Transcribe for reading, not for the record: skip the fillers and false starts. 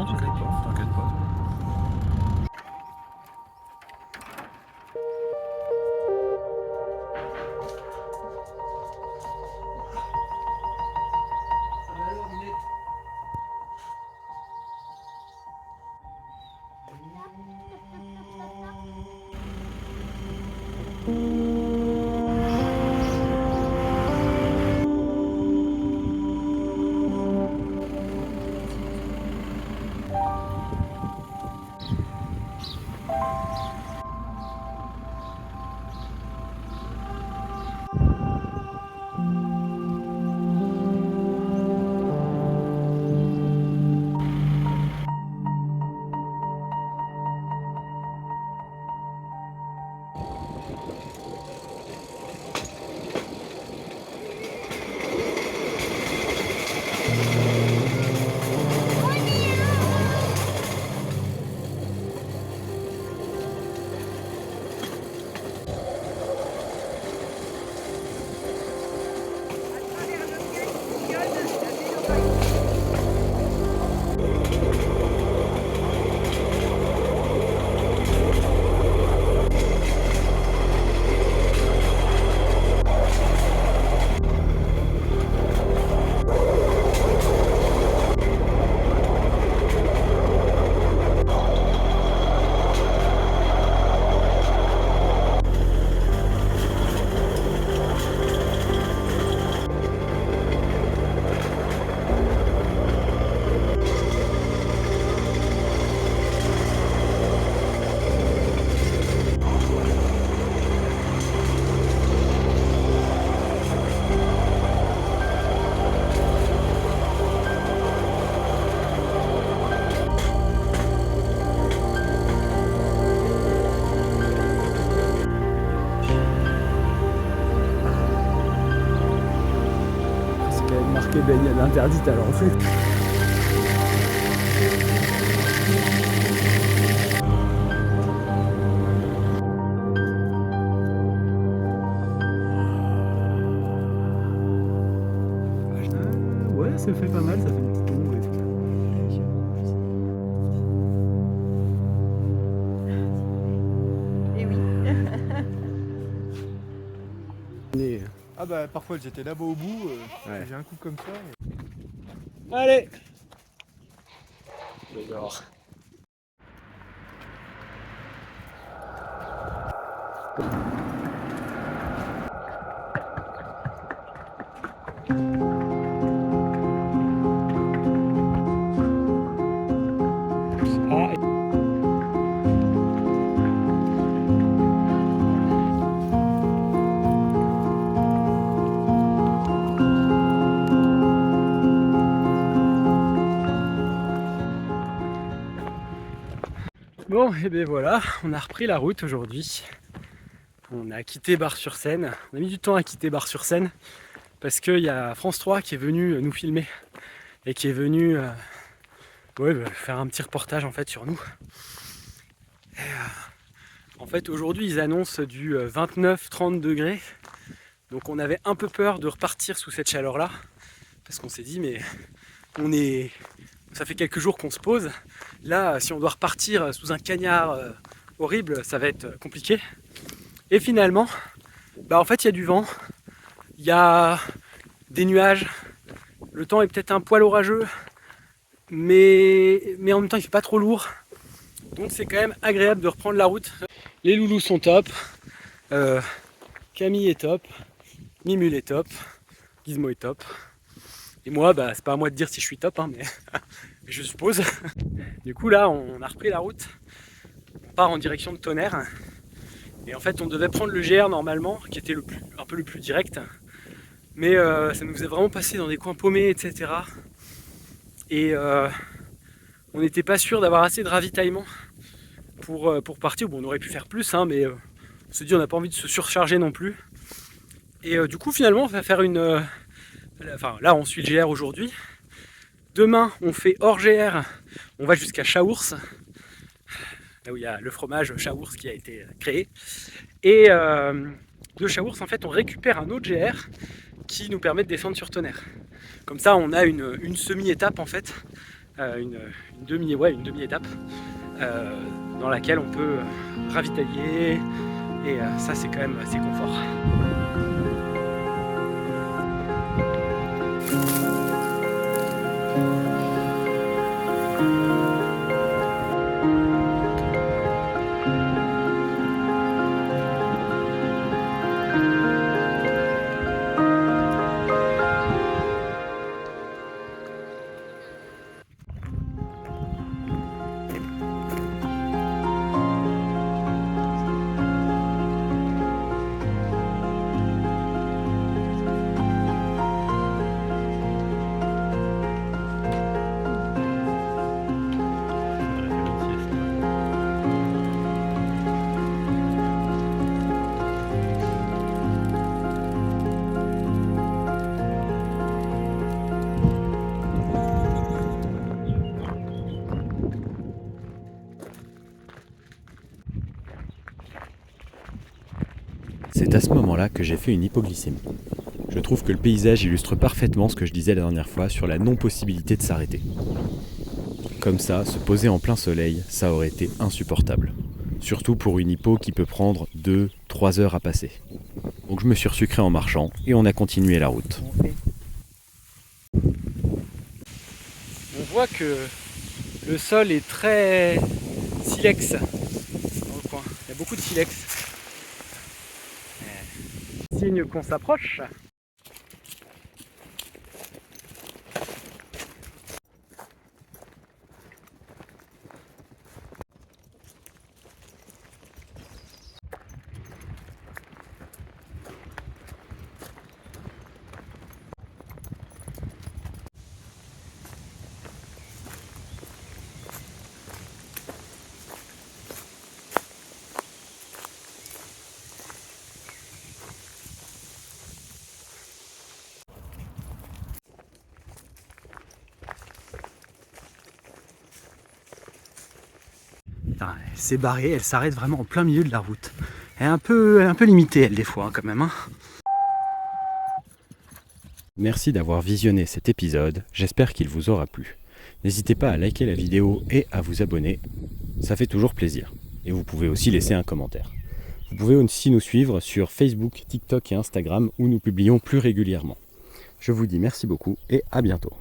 Non, t'inquiète pas. Marqué baignade interdite alors en fait. Ouais, ça fait pas mal, ça fait une petite ombre et tout. Et oui. Ah bah parfois elles étaient là-bas au bout, Ouais. j'ai un coup comme ça. Allez. J'adore. Ah. Bon, et bien voilà, on a repris la route aujourd'hui. On a quitté Bar-sur-Seine. On a mis du temps à quitter Bar-sur-Seine parce qu'il y a France 3 qui est venu nous filmer et qui est venu faire un petit reportage en fait sur nous. Et, en fait, aujourd'hui, ils annoncent du 29-30 degrés. Donc on avait un peu peur de repartir sous cette chaleur-là parce qu'on s'est dit mais ça fait quelques jours qu'on se pose. Là, si on doit repartir sous un cagnard horrible, ça va être compliqué. Et finalement, en fait, il y a du vent, il y a des nuages, le temps est peut-être un poil orageux, mais en même temps, il fait pas trop lourd. Donc c'est quand même agréable de reprendre la route. Les loulous sont top, Camille est top, Mimule est top, Gizmo est top. Et moi, c'est pas à moi de dire si je suis top, hein, mais je suppose. Du coup, là, on a repris la route. On part en direction de Tonnerre. Et en fait, on devait prendre le GR normalement, qui était un peu le plus direct. Mais ça nous faisait vraiment passer dans des coins paumés, etc. Et on n'était pas sûr d'avoir assez de ravitaillement pour partir. Bon, on aurait pu faire plus, hein, mais on s'est dit on n'a pas envie de se surcharger non plus. Et du coup, finalement, on va faire là, on suit le GR aujourd'hui. Demain, on fait hors GR, on va jusqu'à Chaours, là où il y a le fromage Chaours qui a été créé. Et de Chaours, en fait, on récupère un autre GR qui nous permet de descendre sur Tonnerre. Comme ça, on a une semi-étape, en fait, une demi-étape dans laquelle on peut ravitailler et ça c'est quand même assez confort. C'est à ce moment-là que j'ai fait une hypoglycémie. Je trouve que le paysage illustre parfaitement ce que je disais la dernière fois sur la non-possibilité de s'arrêter. Comme ça, se poser en plein soleil, ça aurait été insupportable. Surtout pour une hypo qui peut prendre 2-3 heures à passer. Donc je me suis resucré en marchant et on a continué la route. On voit que le sol est très silex dans le coin. Il y a beaucoup de silex. Signe qu'on s'approche. Elle s'est barrée, elle s'arrête vraiment en plein milieu de la route. Elle est un peu limitée elle des fois quand même. Merci d'avoir visionné cet épisode, j'espère qu'il vous aura plu. N'hésitez pas à liker la vidéo et à vous abonner, ça fait toujours plaisir. Et vous pouvez aussi laisser un commentaire. Vous pouvez aussi nous suivre sur Facebook, TikTok et Instagram où nous publions plus régulièrement. Je vous dis merci beaucoup et à bientôt.